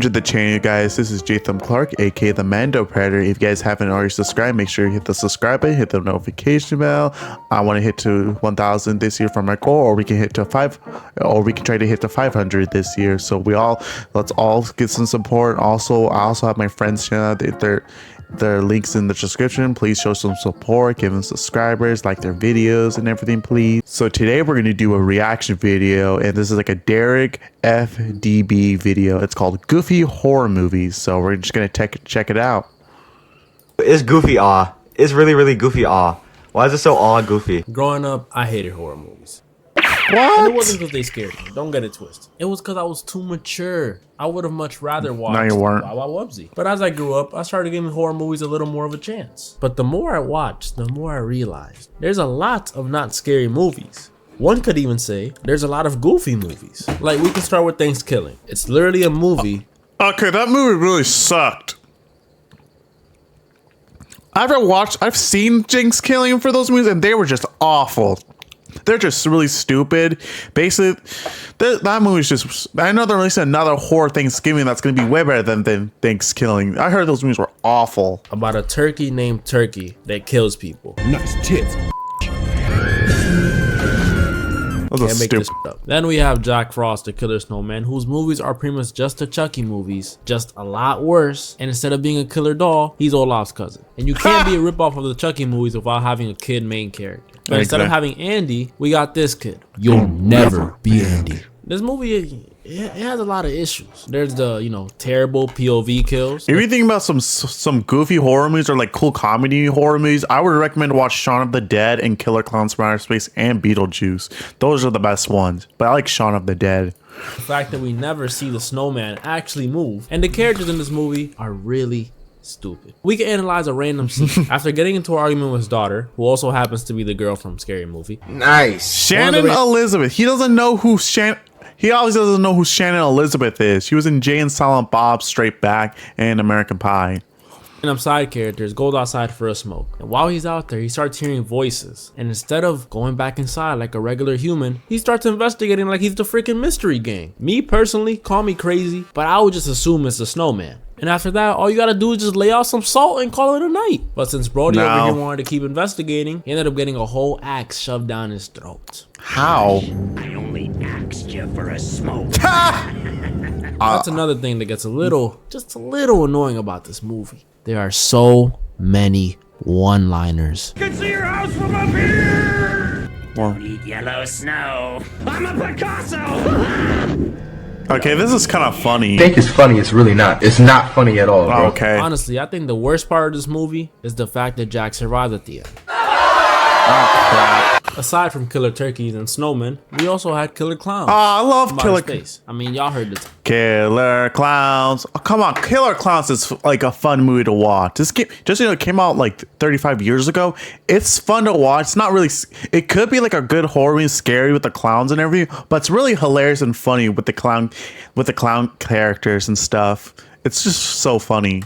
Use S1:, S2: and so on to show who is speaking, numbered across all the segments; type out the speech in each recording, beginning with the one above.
S1: to the channel, guys. This is Jatham Clark, aka the Mando Predator. If you guys haven't already subscribed, make sure you hit the subscribe button, hit the notification bell. I want to hit to 1,000 this year for my goal, or we can hit to try to hit to 500 this year. So let's all get some support. Also, I also have my friends channel. Their links in the description. Please show some support, give them subscribers, like their videos and everything, please. So today we're going to do a reaction video, and this is like a Derek FDB video. It's called Goofy Horror Movies. So we're just going to check it out.
S2: It's goofy awe. It's really goofy awe. Why is it so awe goofy?
S3: Growing up, I hated horror movies.
S1: What?
S3: And it wasn't because they scared me. Don't get it twisted. It was because I was too mature. I would have much rather watched
S1: No, you weren't.
S3: Wow Wow Wubbzy. But as I grew up, I started giving horror movies a little more of a chance. But the more I watched, the more I realized there's a lot of not scary movies. One could even say there's a lot of goofy movies. Like, we can start with Thanksgiving. It's literally a movie.
S1: Okay, that movie really sucked. I've seen Jinx Killing for those movies, and they were just awful. They're just really stupid. Basically, that movie's just... I know they're releasing another horror Thanksgiving that's going to be way better than Thanksgiving. I heard those movies were awful.
S3: About a turkey named Turkey that kills people.
S4: Nice tits.
S3: Can't make this up. Then we have Jack Frost, the Killer Snowman, whose movies are pretty much just the Chucky movies, just a lot worse. And instead of being a killer doll, he's Olaf's cousin. And you can't be a ripoff of the Chucky movies without having a kid main character. But instead of having Andy, we got this kid.
S4: You'll never be Andy.
S3: This movie, it has a lot of issues. There's the, terrible POV kills.
S1: If you think about some goofy horror movies or like cool comedy horror movies, I would recommend watch Shaun of the Dead and Killer Clowns from Outer Space and Beetlejuice. Those are the best ones. But I like Shaun of the Dead.
S3: The fact that we never see the snowman actually move, and the characters in this movie are really stupid. We can analyze a random scene. After getting into an argument with his daughter, who also happens to be the girl from Scary Movie.
S2: Nice.
S1: Shannon Elizabeth. He doesn't know who Shannon... He always doesn't know who Shannon Elizabeth is. She was in Jay and Silent Bob Straight Back and American Pie.
S3: Random side characters goes outside for a smoke, and while he's out there, he starts hearing voices, and instead of going back inside like a regular human, he starts investigating like he's the freaking mystery gang. Me personally, call me crazy, but I would just assume it's a snowman. And after that, all you gotta do is just lay out some salt and call it a night. But since Brody over here wanted to keep investigating, he ended up getting a whole axe shoved down his throat.
S1: How?
S5: I only asked you for a smoke.
S3: That's another thing that gets just a little annoying about this movie. There are so many one-liners.
S5: Can see your house from up here. Don't eat yellow snow. I'm a Picasso.
S1: Okay, this is kind of funny.
S6: You think it's funny, it's really not. It's not funny at all, bro.
S1: Okay.
S3: Honestly, I think the worst part of this movie is the fact that Jack survived at the end.
S1: Oh, crap.
S3: Aside from killer turkeys and snowmen, we also had killer clowns.
S1: Oh, I love Killer
S3: Space. I mean, y'all heard the
S1: Killer Clowns. Oh, come on, Killer Clowns is like a fun movie to watch. This game it came out like 35 years ago. It's fun to watch. It's not really. It could be like a good horror movie, scary with the clowns and everything, but it's really hilarious and funny with the clown characters and stuff. It's just so funny.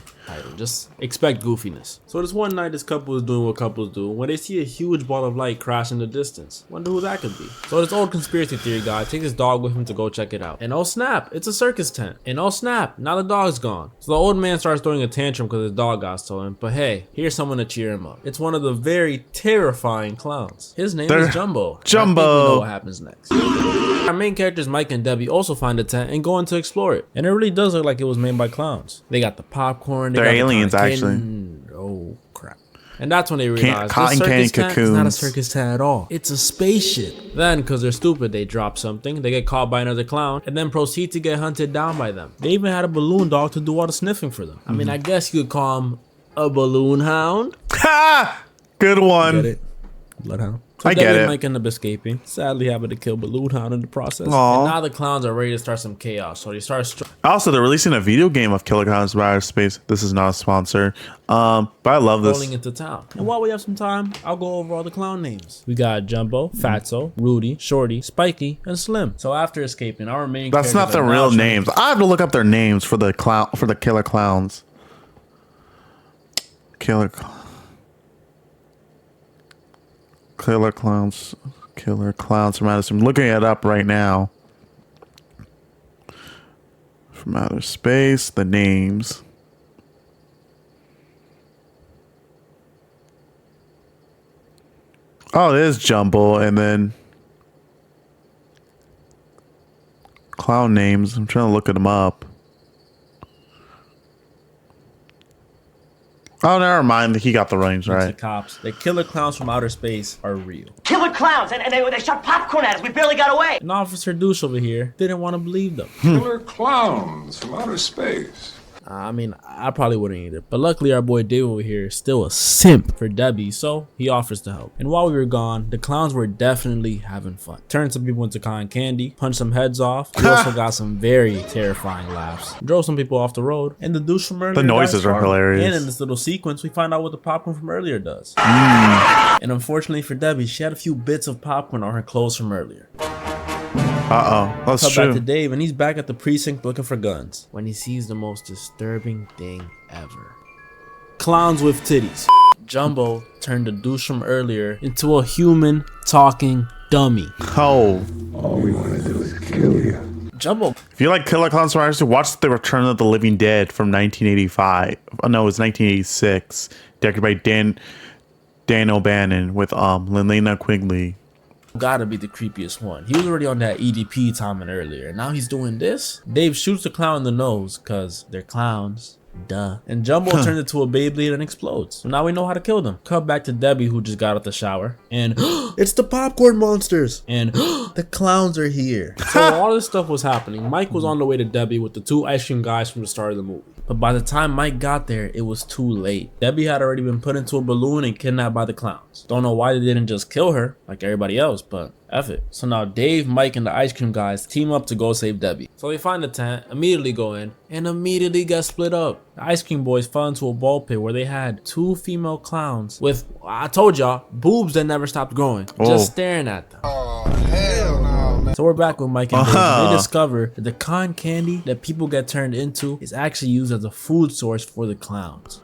S3: Just expect goofiness. So this one night, this couple is doing what couples do when they see a huge ball of light crash in the distance. Wonder who that could be. So this old conspiracy theory guy takes his dog with him to go check it out. And oh snap, it's a circus tent. And oh snap, now the dog's gone. So the old man starts throwing a tantrum because his dog got stolen. But hey, here's someone to cheer him up. It's one of the very terrifying clowns. His name is Jumbo.
S1: Jumbo.
S3: I think we know what happens next. Our main characters Mike and Debbie also find a tent and go in to explore it. And it really does look like it was made by clowns. They got the popcorn.
S1: They're aliens, actually.
S3: Oh crap. And that's when they realize
S1: cotton
S3: this
S1: candy
S3: circus tent is not a
S1: cocoons.
S3: circus tent at all. It's a spaceship. Then, because they're stupid, they drop something, they get caught by another clown, and then proceed to get hunted down by them. They even had a balloon dog to do all the sniffing for them. I mean, I guess you could call him a balloon hound.
S1: Ha! Good one.
S3: Get it? Bloodhound. So
S1: I get it.
S3: Mike end up escaping, sadly having to kill Balloon Hound in the process.
S1: Aww.
S3: And now the clowns are ready to start some chaos, so they start
S1: Also, they're releasing a video game of Killer Clowns from Outer Space. This is not a sponsor, but I love this.
S3: rolling into town. And while we have some time, I'll go over all the clown names. We got Jumbo, Fatso, Rudy, Shorty, Spiky, and Slim. So after escaping, our main
S1: That's not the real names. I have to look up their names for the Killer Clowns. Killer Clowns from Madison. I'm looking it up right now. from outer space. The names. Oh, it is Jumble, and then clown names. I'm trying to look at them up. Oh, never mind. He got the range
S3: The
S1: right.
S3: cops. The killer clowns from outer space are real.
S7: Killer clowns, and they shot popcorn at us. We barely got away.
S3: And Officer Douche over here didn't want to believe them.
S8: Killer clowns from outer space.
S3: I mean, I probably wouldn't either. But luckily, our boy Dave over here is still a simp for Debbie, so he offers to help. And while we were gone, the clowns were definitely having fun. Turned some people into cotton candy, punched some heads off. We also got some very terrifying laughs. Drove some people off the road. And the douche from earlier.
S1: The noises are hilarious.
S3: And in this little sequence, we find out what the popcorn from earlier does. And unfortunately for Debbie, she had a few bits of popcorn on her clothes from earlier.
S1: That's
S3: Cut
S1: true.
S3: back to Dave, and he's back at the precinct looking for guns when he sees the most disturbing thing ever. Clowns with titties. Jumbo turned the douche from earlier into a human talking dummy.
S1: Oh.
S8: All we want to do is kill you.
S3: Jumbo.
S1: If you like Killer Clowns from Outer Space, watch The Return of the Living Dead from 1985. Oh, no, it was 1986. Directed by Dan O'Bannon with Lena Quigley.
S3: Gotta be the creepiest one. He was already on that EDP timing earlier. Now he's doing this. Dave shoots the clown in the nose because they're clowns. Duh. And Jumbo turns into a Beyblade and explodes. So now we know how to kill them. Cut back to Debbie, who just got out the shower. And it's the popcorn monsters. And the clowns are here. So all this stuff was happening. Mike was on the way to Debbie with the two ice cream guys from the start of the movie. But by the time Mike got there, it was too late. Debbie had already been put into a balloon and kidnapped by the clowns. Don't know why they didn't just kill her like everybody else, but F it. So now Dave, Mike, and the ice cream guys team up to go save Debbie. So they find the tent, immediately go in, and immediately get split up. The ice cream boys fell into a ball pit where they had two female clowns with, I told y'all, boobs that never stopped growing, just staring at them. So we're back with Mike and Dave. They discover that the cotton candy that people get turned into is actually used as a food source for the clowns.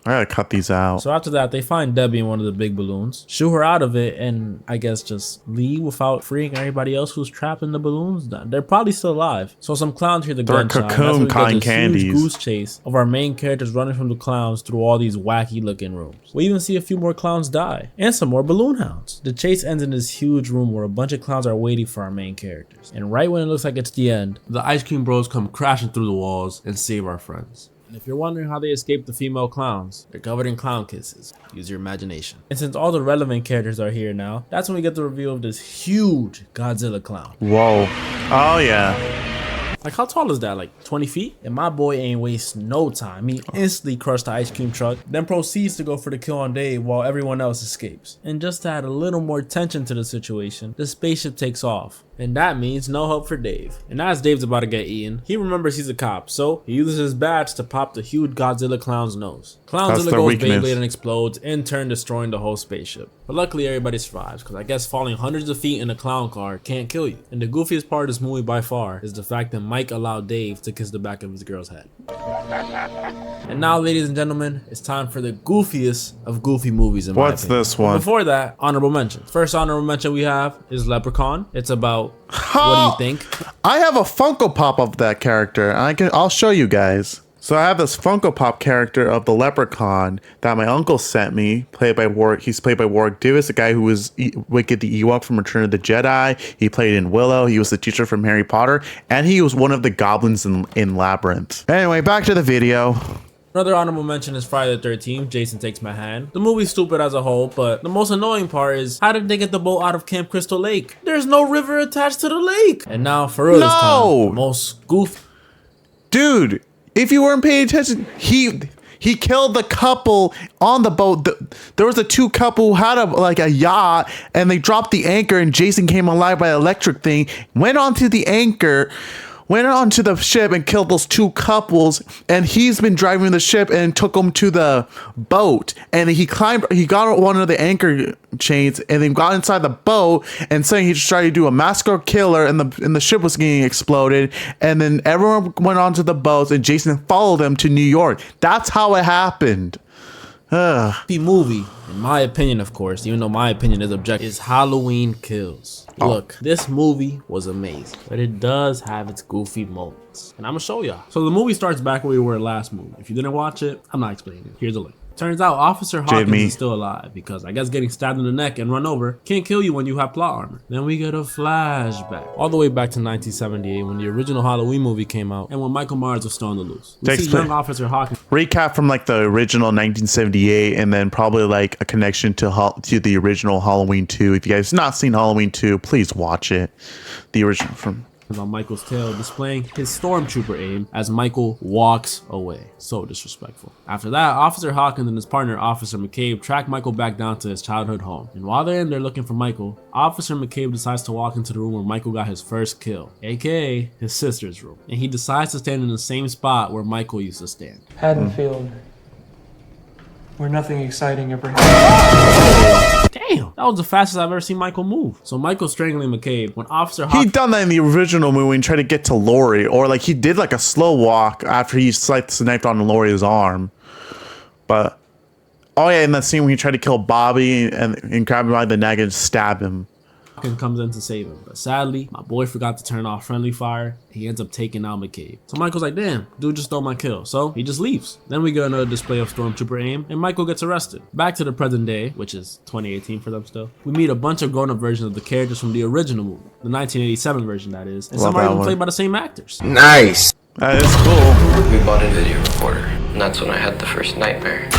S1: I gotta cut these out.
S3: So after that, they find Debbie in one of the big balloons, shoot her out of it, and I guess just leave without freeing everybody else who's trapped in the balloons. They're probably still alive. So some clowns hear the
S1: They're
S3: gunshot.
S1: cocoon
S3: That's when we get
S1: cotton
S3: this
S1: candies.
S3: huge goose chase of our main characters running from the clowns through all these wacky looking rooms. We even see a few more clowns die and some more balloon hounds. The chase ends in this huge room where a bunch of clowns are waiting for our main characters. And right when it looks like it's the end, the ice cream bros come crashing through the walls and save our friends. And if you're wondering how they escaped the female clowns, they're covered in clown kisses. Use your imagination. And since all the relevant characters are here now, that's when we get the reveal of this huge Godzilla clown.
S1: Whoa. Oh, yeah.
S3: Like, how tall is that? Like 20 feet? And my boy ain't waste no time. He instantly crushed the ice cream truck, then proceeds to go for the kill on Dave while everyone else escapes. And just to add a little more tension to the situation, the spaceship takes off. And that means no help for Dave. And as Dave's about to get eaten, he remembers he's a cop, so he uses his badge to pop the huge Godzilla clown's nose. Clownzilla goes Beyblade and explodes, in turn destroying the whole spaceship. But luckily everybody survives, because I guess falling hundreds of feet in a clown car can't kill you. And the goofiest part of this movie by far is the fact that Mike allowed Dave to kiss the back of his girl's head. And now, ladies and gentlemen, it's time for the goofiest of goofy movies in my
S1: What's
S3: opinion.
S1: this
S3: But
S1: one?
S3: before that, honorable mentions. First honorable mention we have is Leprechaun. It's about, what do you think?
S1: I have a Funko Pop of that character. I'll show you guys. So I have this Funko Pop character of the Leprechaun that my uncle sent me, played by Warwick. He's played by Warwick Davis, the guy who was Wicked the Ewok from Return of the Jedi. He played in Willow. He was the teacher from Harry Potter, and he was one of the goblins in Labyrinth. Anyway, back to the video.
S3: Another honorable mention is Friday the 13th, Jason Takes My Hand. The movie's stupid as a whole, but the most annoying part is, how did they get the boat out of Camp Crystal Lake? There's no river attached to the lake. And now, for real this time, the most goof.
S1: Dude, if you weren't paying attention, he killed the couple on the boat. There was a two couple who had a yacht, and they dropped the anchor, and Jason came alive by electric thing, went onto the anchor, went onto the ship and killed those two couples, and he's been driving the ship and took them to the boat, and he got one of the anchor chains and then got inside the boat and saying he just tried to do a massacre killer, and the ship was getting exploded, and then everyone went onto the boats and Jason followed them to New York. That's how it happened.
S3: The movie, in my opinion, of course, even though my opinion is objective, is Halloween Kills. Look, this movie was amazing, but it does have its goofy moments, and I'm gonna show y'all. So the movie starts back where we were last movie. If you didn't watch it, I'm not explaining it. Here's a link. Turns out Officer Hawkins is still alive because I guess getting stabbed in the neck and run over can't kill you when you have plot armor. Then we get a flashback all the way back to 1978 when the original Halloween movie came out and when Michael Myers was still on the loose. We see young Officer Hawkins.
S1: Recap from like the original 1978 and then probably like a connection to the original Halloween 2. If you guys have not seen Halloween 2, please watch it. The original from...
S3: on Michael's tail, displaying his stormtrooper aim as Michael walks away. So disrespectful. After that, Officer Hawkins and his partner, Officer McCabe, track Michael back down to his childhood home. And while they're in there looking for Michael, Officer McCabe decides to walk into the room where Michael got his first kill, aka his sister's room. And he decides to stand in the same spot where Michael used to stand.
S9: Haddonfield, where nothing exciting ever happened.
S3: Damn, that was the fastest I've ever seen Michael move. So Michael's strangling McCabe when Officer Hawkins...
S1: He done that in the original movie and tried to get to Laurie, or like he did like a slow walk after he sniped on Laurie's arm. But, oh yeah, in that scene when he tried to kill Bobby and grab him by the neck and stab him.
S3: Comes in to save him, but sadly my boy forgot to turn off friendly fire. He ends up taking out McCabe. So Michael's like, damn, dude just stole my kill, so he just leaves. Then we get another display of stormtrooper aim and Michael gets arrested. Back to the present day, which is 2018 for them still, we meet a bunch of grown-up versions of the characters from the original movie, the 1987 version that is, and some are even played by the same actors.
S6: Nice.
S1: That is cool.
S10: We bought a video recorder, and that's when I had the first nightmare.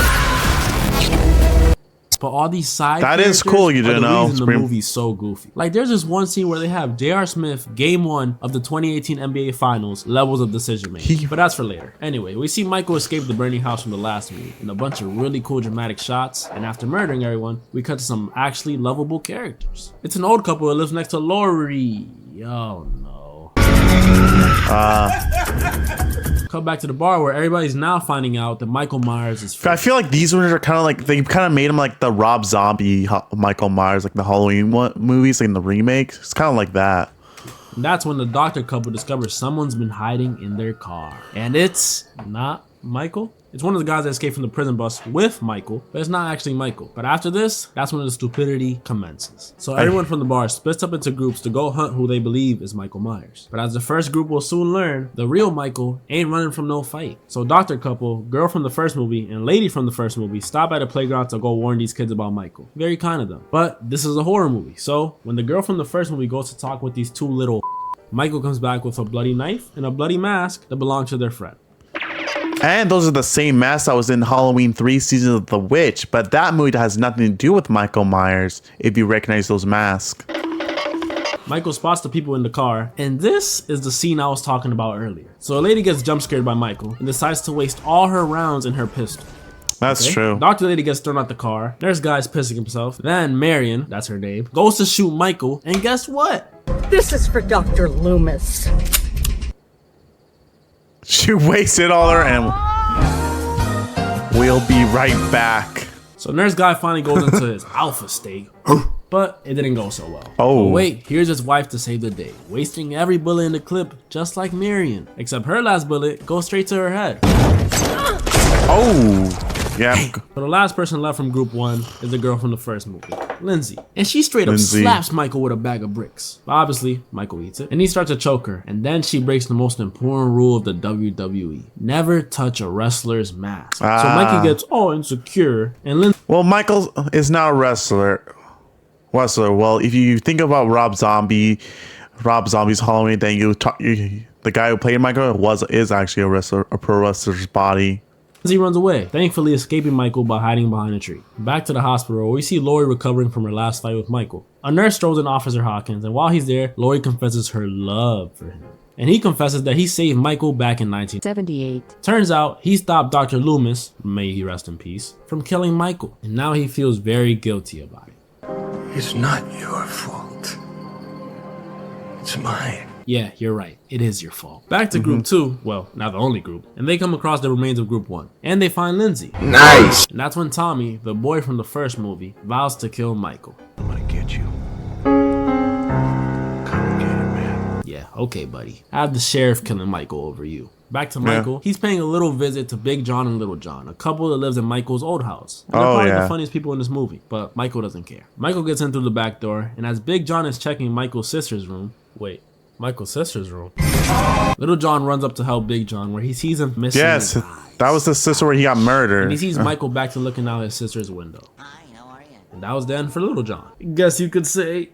S3: But all these side
S1: that is cool, you didn't know.
S3: The movie's so goofy. Like there's this one scene where they have J.R. Smith, game 1 of the 2018 NBA Finals, levels of decision making. But that's for later. Anyway, we see Michael escape the burning house from the last movie in a bunch of really cool dramatic shots. And after murdering everyone, we cut to some actually lovable characters. It's an old couple that lives next to Laurie. Oh no. Come back to the bar where everybody's now finding out that Michael Myers is fake.
S1: I feel like these ones are kind of like, they kind of made him like the Rob Zombie Michael Myers, like the Halloween movies, like in the remake. It's kind of like that.
S3: And that's when the doctor couple discovers someone's been hiding in their car. And it's not Michael. It's one of the guys that escaped from the prison bus with Michael, but it's not actually Michael. But after this, that's when the stupidity commences. So everyone from the bar splits up into groups to go hunt who they believe is Michael Myers. But as the first group will soon learn, the real Michael ain't running from no fight. So doctor couple, girl from the first movie, and lady from the first movie stop at a playground to go warn these kids about Michael. Very kind of them. But this is a horror movie, so when the girl from the first movie goes to talk with these two little Michael comes back with a bloody knife and a bloody mask that belonged to their friend.
S1: And those are the same masks that was in Halloween 3 Season of the Witch, but that movie has nothing to do with Michael Myers, if you recognize those masks.
S3: Michael spots the people in the car, and this is the scene I was talking about earlier. So a lady gets jump scared by Michael and decides to waste all her rounds in her pistol.
S1: That's true.
S3: Dr. Lady gets thrown out the car. There's guys pissing himself. Then Marion, that's her name, goes to shoot Michael, and guess what?
S11: This is for Dr. Loomis.
S1: She wasted all her ammo. We'll be right back.
S3: So Nurse Guy finally goes into his alpha state, but it didn't go so well.
S1: Oh.
S3: But wait, here's his wife to save the day, wasting every bullet in the clip, just like Marion. Except her last bullet goes straight to her head.
S1: Oh. Yeah.
S3: So the last person left from group 1 is the girl from the first movie, Lindsay. And she straight up slaps Michael with a bag of bricks. But obviously, Michael eats it. And he starts to choke her. And then she breaks the most important rule of the WWE. Never touch a wrestler's mask. So Mikey gets all insecure. And Lindsay...
S1: Well, Michael is not a wrestler. Well, if you think about Rob Zombie's Halloween, then the guy who played Michael is actually a wrestler, a pro wrestler's body.
S3: He runs away, thankfully escaping Michael by hiding behind a tree. Back to the hospital where we see Laurie recovering from her last fight with Michael. A nurse strolls in Officer Hawkins, and while he's there, Laurie confesses her love for him. And he confesses that he saved Michael back in 1978. Turns out he stopped Dr. Loomis, may he rest in peace, from killing Michael. And now he feels very guilty about it.
S8: It's not your fault. It's mine.
S3: Yeah, you're right. It is your fault. Back to group 2, well, not the only group, and they come across the remains of group 1. And they find Lindsay.
S6: Nice!
S3: And that's when Tommy, the boy from the first movie, vows to kill Michael.
S8: I'm gonna get you. Come get it, man.
S3: Yeah, okay, buddy. I have the sheriff killing Michael over you. Back to Michael. He's paying a little visit to Big John and Little John, a couple that lives in Michael's old house. And they're probably the funniest people in this movie, but Michael doesn't care. Michael gets in through the back door, and as Big John is checking Michael's sister's room, Michael's sister's room. Little John runs up to help Big John, where he sees him missing.
S1: Yes, that was the sister where he got murdered.
S3: And he sees Michael back to looking out his sister's window. Hi, how are you? And that was the end for Little John. Guess you could say.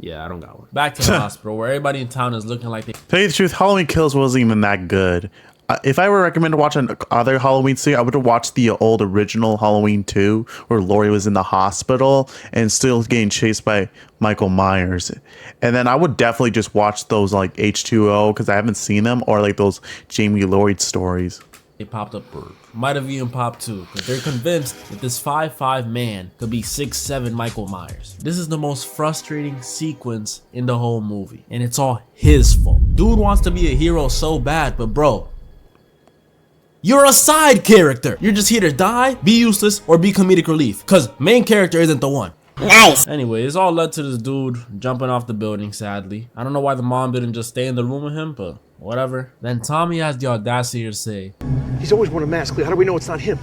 S3: Yeah, I don't got one. Back to the hospital, where everybody in town is looking like they.
S1: Tell you the truth, Halloween Kills wasn't even that good. If I were recommended to watch another Halloween scene, I would have watched the old original Halloween 2, where Laurie was in the hospital and still getting chased by Michael Myers. And then I would definitely just watch those like H2O, because I haven't seen them, or like those Jamie Lloyd stories.
S3: They popped up, might have even popped too, because they're convinced that this 5'5" man could be 6'7" Michael Myers. This is the most frustrating sequence in the whole movie, and it's all his fault. Dude wants to be a hero so bad, but bro, you're a side character. You're just here to die, be useless, or be comedic relief, because main character isn't the one. Nice. Anyway, it's all led to this dude jumping off the building, sadly. I don't know why the mom didn't just stay in the room with him, but whatever. Then Tommy has the audacity to say,
S8: He's always worn a mask. How do we know it's not him?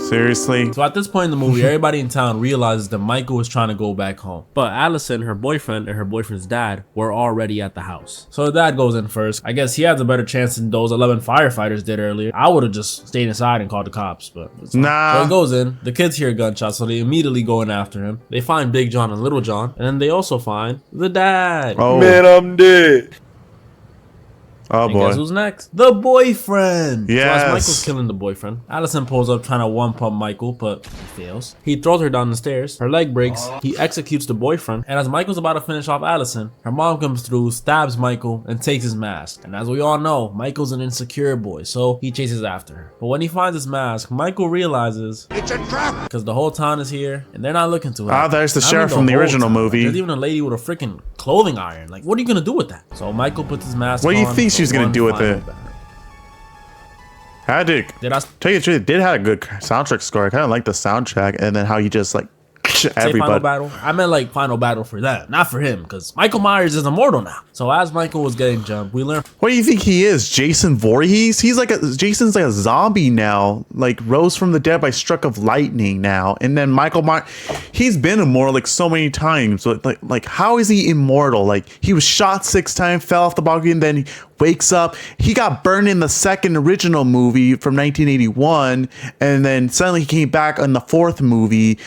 S1: Seriously?
S3: So at this point in the movie, everybody in town realizes that Michael was trying to go back home. But Allison, her boyfriend, and her boyfriend's dad were already at the house. So the dad goes in first. I guess he has a better chance than those 11 firefighters did earlier. I would have just stayed inside and called the cops, but
S1: nah.
S3: So he goes in. The kids hear gunshots, so they immediately go in after him. They find Big John and Little John, and then they also find the dad.
S1: Oh
S8: man, I'm dead.
S1: Oh
S3: and
S1: boy.
S3: Guess who's next? The boyfriend.
S1: Yes.
S3: So as Michael's killing the boyfriend, Allison pulls up trying to one-pump Michael, but he fails. He throws her down the stairs. Her leg breaks. He executes the boyfriend. And as Michael's about to finish off Allison, her mom comes through, stabs Michael, and takes his mask. And as we all know, Michael's an insecure boy, so he chases after her. But when he finds his mask, Michael realizes it's a trap, because the whole town is here, and they're not looking to him.
S1: Ah, there's the sheriff from the original movie.
S3: There's even a lady with a freaking clothing iron. Like, what are you gonna do with that? So Michael puts his mask on.
S1: What do you think she's gonna do with it? I did. Tell you the truth, it did have a good soundtrack score. I kind of like the soundtrack, and then how he just like everybody.
S3: Final battle? I meant like final battle for them, not for him, because Michael Myers is immortal now. So as Michael was getting jumped, we learned.
S1: What do you think he is, Jason Voorhees? He's like Jason's like a zombie now, like rose from the dead by struck of lightning now. And then Michael Myers, he's been immortal like so many times. Like how is he immortal? Like he was shot 6 times, fell off the balcony, and then he wakes up. He got burned in the second original movie from 1981, and then suddenly he came back in the fourth movie,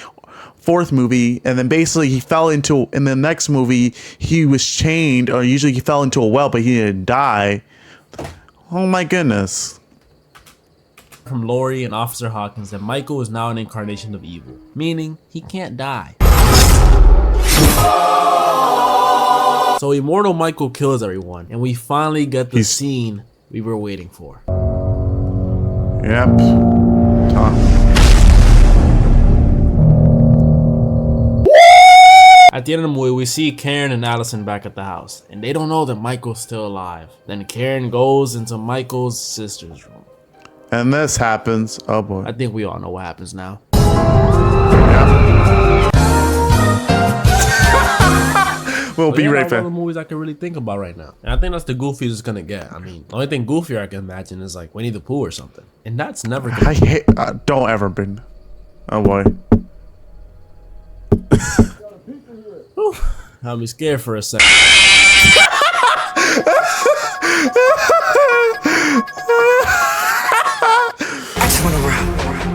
S1: and then basically he fell into, in the next movie he was chained, or usually he fell into a well, but he didn't die. Oh my goodness.
S3: From Laurie and Officer Hawkins that Michael is now an incarnation of evil, meaning he can't die. So immortal Michael kills everyone, and we finally get the scene we were waiting for.
S1: Yep.
S3: At the end of the movie, we see Karen and Allison back at the house, and they don't know that Michael's still alive. Then Karen goes into Michael's sister's room.
S1: And this happens. Oh boy.
S3: I think we all know what happens now.
S1: We'll be right back.
S3: One of the movies I can really think about right now. And I think that's the goofiest it's gonna get. I mean, the only thing goofier I can imagine is like Winnie the Pooh or something. And that's never gonna
S1: I hate, don't ever been. Oh boy.
S3: Had me scared for a second.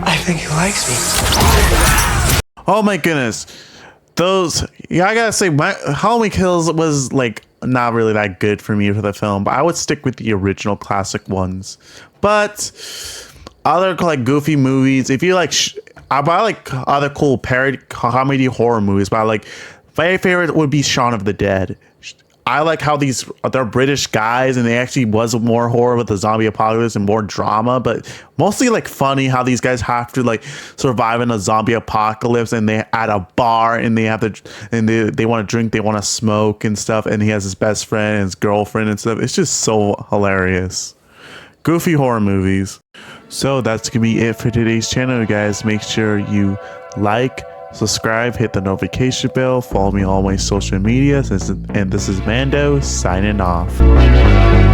S8: I think he likes me.
S1: Oh my goodness. Those, yeah, I gotta say, my Halloween Kills was like not really that good for me for the film, but I would stick with the original classic ones. But other like goofy movies, if you like, I like other cool parody comedy horror movies, but my favorite would be Shaun of the Dead. I like how they're British guys, and they actually was more horror with the zombie apocalypse and more drama, but mostly like funny how these guys have to like survive in a zombie apocalypse, and they at a bar, and they have to, and they want to drink, they want to smoke and stuff, and he has his best friend and his girlfriend and stuff. It's just so hilarious. Goofy horror movies. So that's gonna be it for today's channel, guys. Make sure you like, Subscribe, hit the notification bell, follow me on all my social medias, and this is Mando signing off.